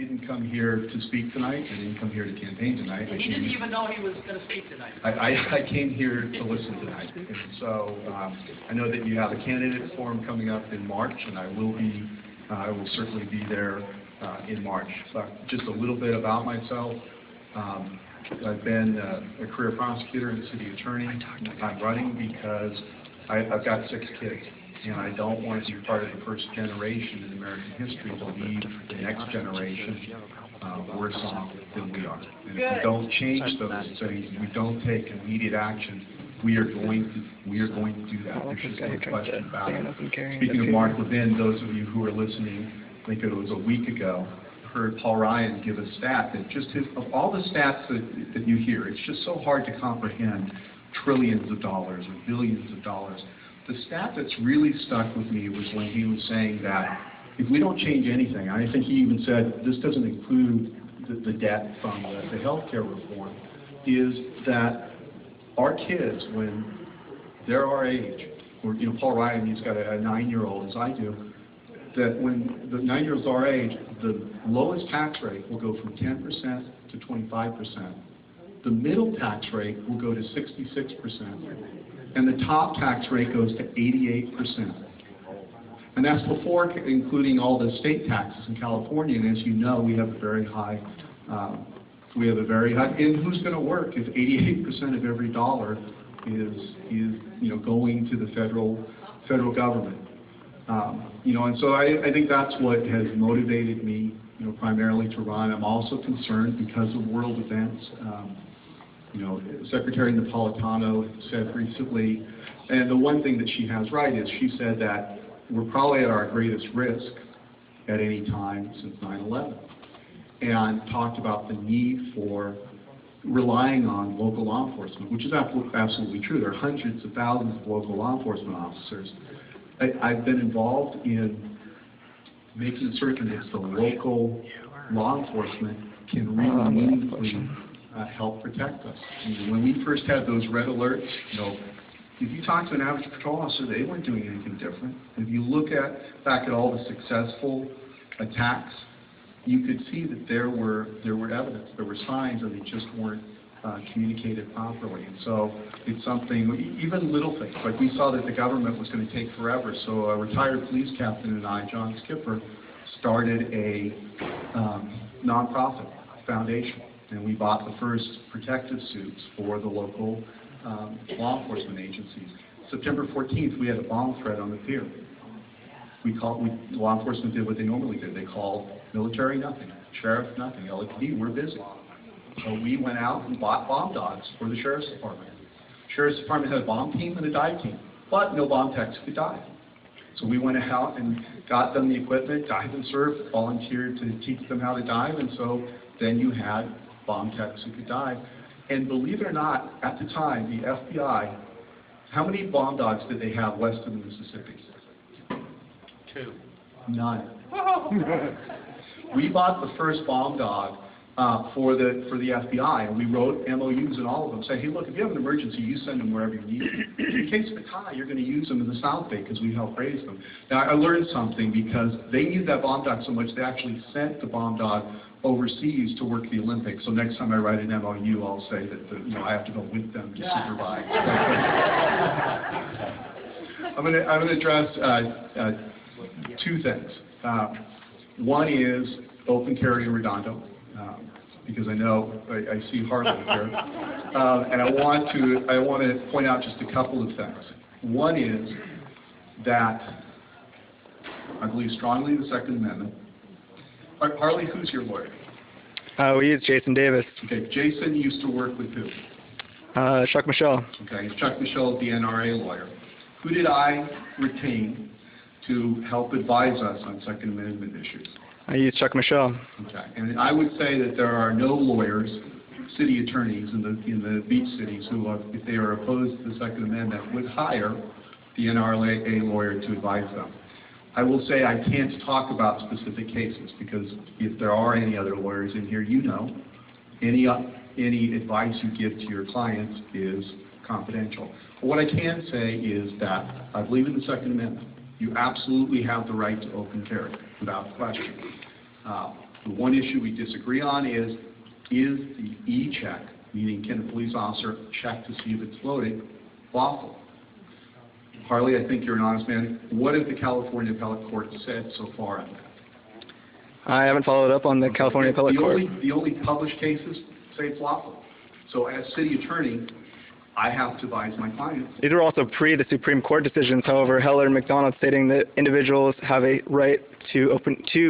didn't come here to speak tonight. I didn't come here to campaign tonight. He didn't even know he was going to speak tonight. I came here to listen tonight. And so I know that you have a candidate forum coming up in March, and I will certainly be there in March. So just a little bit about myself. I've been a career prosecutor and city attorney. I'm running because I've got 6 kids, and I don't want to be part of the first generation in American history to leave the next generation worse off than we are. And if we don't change those things, we don't take immediate action, we are going to do that. There's just no question about it. Speaking of Mark Levin, those of you who are listening, I think it was a week ago, heard Paul Ryan give a stat that just of all the stats that you hear, it's just so hard to comprehend trillions of dollars or billions of dollars. The stat that's really stuck with me was when he was saying that if we don't change anything, I think he even said this doesn't include the debt from the healthcare reform, is that our kids, when they're our age, or Paul Ryan, he's got a 9-year-old as I do, that when the 9-year-olds our age, the lowest tax rate will go from 10% to 25%. The middle tax rate will go to 66%. And the top tax rate goes to 88%. And that's before including all the state taxes in California. And as you know, we have a very high, and who's going to work if 88% of every dollar is going to the federal government? And so I think that's what has motivated me, primarily to run. I'm also concerned because of world events. Secretary Napolitano said recently, and the one thing that she has right is she said that we're probably at our greatest risk at any time since 9/11, and talked about the need for relying on local law enforcement, which is absolutely true. There are hundreds of thousands of local law enforcement officers. I've been involved in making certain that the local law enforcement can really meaningfully help protect us. When we first had those red alerts, if you talk to an average patrol officer, they weren't doing anything different. If you look back at all the successful attacks, you could see that there were evidence, there were signs, and they just weren't communicated properly. And so it's something, even little things, like we saw that the government was going to take forever, so a retired police captain and I, John Skipper, started a nonprofit foundation, and we bought the first protective suits for the local law enforcement agencies. September 14th, we had a bomb threat on the pier. Law enforcement did what they normally did. They called military, nothing. Sheriff, nothing. LUCC, we're busy. So we went out and bought bomb dogs for the Sheriff's Department. Sheriff's Department had a bomb team and a dive team, but no bomb techs could dive. So we went out and got them the equipment, dive and surf, volunteered to teach them how to dive, and so then you had bomb techs who could dive. And believe it or not, at the time, the FBI, how many bomb dogs did they have west of the Mississippi? 2. None. We bought the first bomb dog for the FBI, and we wrote MOUs and all of them, say, hey, look, if you have an emergency, you send them wherever you need them. In case of a tie, you're going to use them in the South Bay because we help raise them. Now, I learned something because they needed that bomb dog so much they actually sent the bomb dog overseas to work the Olympics. So next time I write an MOU, I'll say that I have to go with them to supervise. I'm going to address 2 things. One is open carry in Redondo, because I know I see Harley here, and I want to point out just a couple of things. One is that I believe strongly in the Second Amendment. Harley, who's your lawyer? We use Jason Davis. Okay, Jason used to work with who? Chuck Michel. Okay, Chuck Michel is the NRA lawyer. Who did I retain to help advise us on Second Amendment issues? I use Chuck Michel. Okay, and I would say that there are no lawyers, city attorneys in the beach cities who, if they are opposed to the Second Amendment, would hire the NRA lawyer to advise them. I will say I can't talk about specific cases because if there are any other lawyers in here, any advice you give to your clients is confidential. But what I can say is that I believe in the Second Amendment. You absolutely have the right to open carry, without question. The one issue we disagree on is the E-check, meaning can the police officer check to see if it's loaded, lawful? Harley, I think you're an honest man. What has the California Appellate Court said so far on that? I haven't followed up on the California Appellate Court. The only published cases say it's lawful. So as city attorney, I have to advise my clients. These were also pre the Supreme Court decisions, however, Heller and McDonald stating that individuals have a right to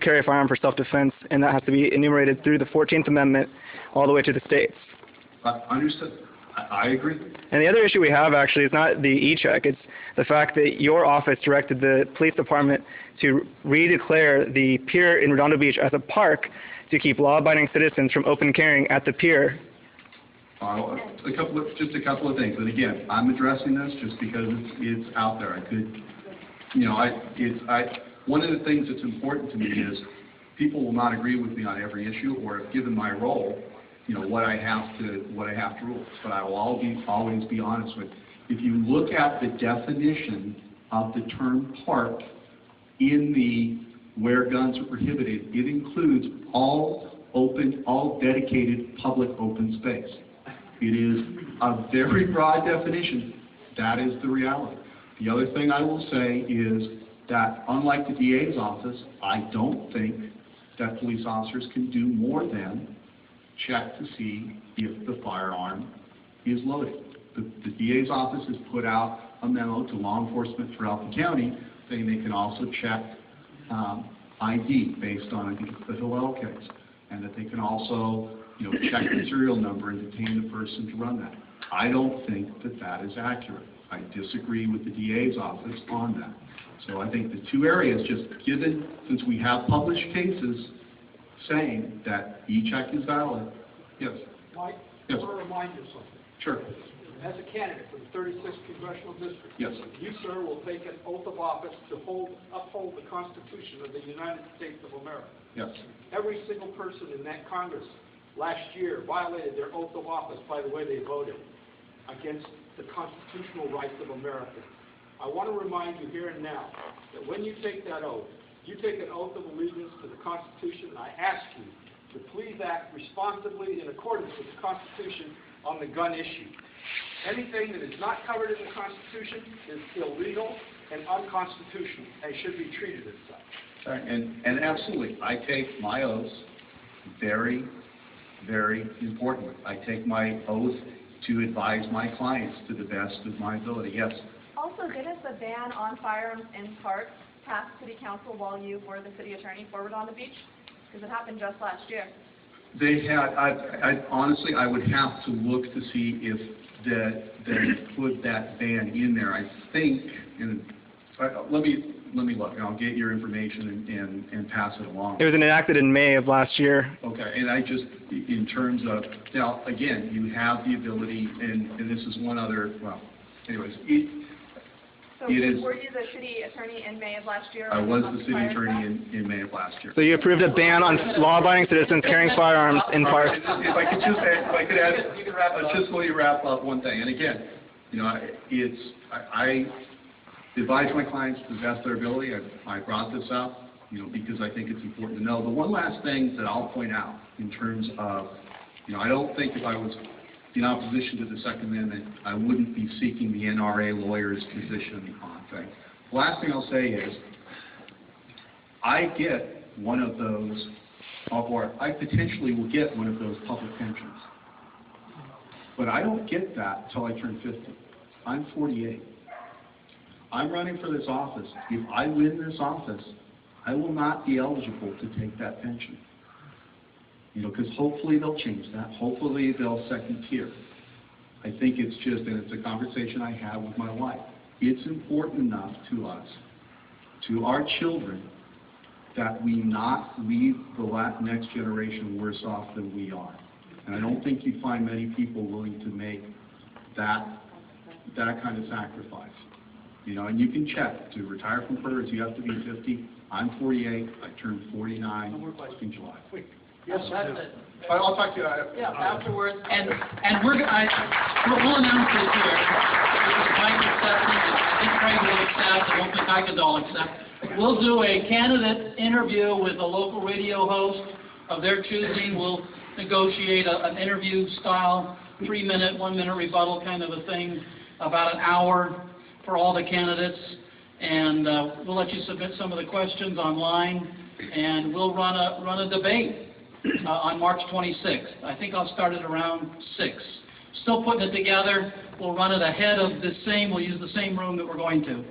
carry a firearm for self-defense, and that has to be enumerated through the 14th Amendment all the way to the states. Understood. I agree. And the other issue we have actually is not the E-check, it's the fact that your office directed the police department to redeclare the pier in Redondo Beach as a park to keep law-abiding citizens from open carrying at the pier. Just a couple of things, and again, I'm addressing this just because it's out there. I could, one of the things that's important to me is people will not agree with me on every issue, or if given my role, what I have to rule. But I will always be honest with you. If you look at the definition of the term park in the where guns are prohibited, it includes all dedicated public open space. It is a very broad definition. That is the reality. The other thing I will say is that unlike the DA's office, I don't think that police officers can do more than check to see if the firearm is loaded. The DA's office has put out a memo to law enforcement throughout the county saying they can also check ID based on, I think it's the Hillel case, and that they can also check the serial number and detain the person to run that. I don't think that that is accurate. I disagree with the DA's office on that. So I think the two areas, just given, since we have published cases saying that E-check is valid. Yes? Mike, yes. I want to remind you something. Sure. As a candidate for the 36th Congressional District, yes, you, sir, will take an oath of office to uphold the Constitution of the United States of America. Yes. Every single person in that Congress last year violated their oath of office by the way they voted against the constitutional rights of America. I want to remind you here and now that when you take that oath, you take an oath of allegiance to the Constitution, and I ask you to please act responsibly in accordance with the Constitution on the gun issue. Anything that is not covered in the Constitution is illegal and unconstitutional and should be treated as such. And absolutely, I take my oaths very, very importantly. I take my oath to advise my clients to the best of my ability. Yes? Also, didn't the ban on firearms in parks pass City Council while you were the City Attorney for Redondo Beach? Because it happened just last year. They had, honestly, I would have to look to see if they put that ban in there. I think, and let me look, and I'll get your information and pass it along. It was enacted in May of last year. Okay, and I just, in terms of, now, again, you have the ability, and this is one other, well, anyways, were you the City Attorney in May of last year? I was the City Attorney in May of last year. So you approved a ban on law-abiding citizens carrying firearms in parks. If I could just let you wrap up one thing. And again, I advise my clients to the best of their ability. I brought this up, because I think it's important to know. The one last thing that I'll point out in terms of, I don't think if I was in opposition to the Second Amendment, I wouldn't be seeking the NRA lawyer's position on things. The last thing I'll say is, I get one of those, or I potentially will get one of those public pensions. But I don't get that until I turn 50. I'm 48. I'm running for this office. If I win this office, I will not be eligible to take that pension. Because hopefully they'll change that. Hopefully they'll second tier. I think it's just, and it's a conversation I have with my wife. It's important enough to us, to our children, that we not leave the next generation worse off than we are. And I don't think you find many people willing to make that kind of sacrifice. And you can check. To retire from PERS, you have to be 50. I'm 48. I turned 49 in July. Yes, That's it. I'll talk to you. Yeah, afterwards, and we'll announce it here. This is Mike accepting, I think Craig will accept, I don't think I all accept. We'll do a candidate interview with a local radio host of their choosing. We'll negotiate an interview-style, 3-minute, 1-minute rebuttal kind of a thing, about an hour for all the candidates. And we'll let you submit some of the questions online, and we'll run a debate on March 26th. I think I'll start at around 6. Still putting it together. We'll run it ahead of the same, we'll use the same room that we're going to.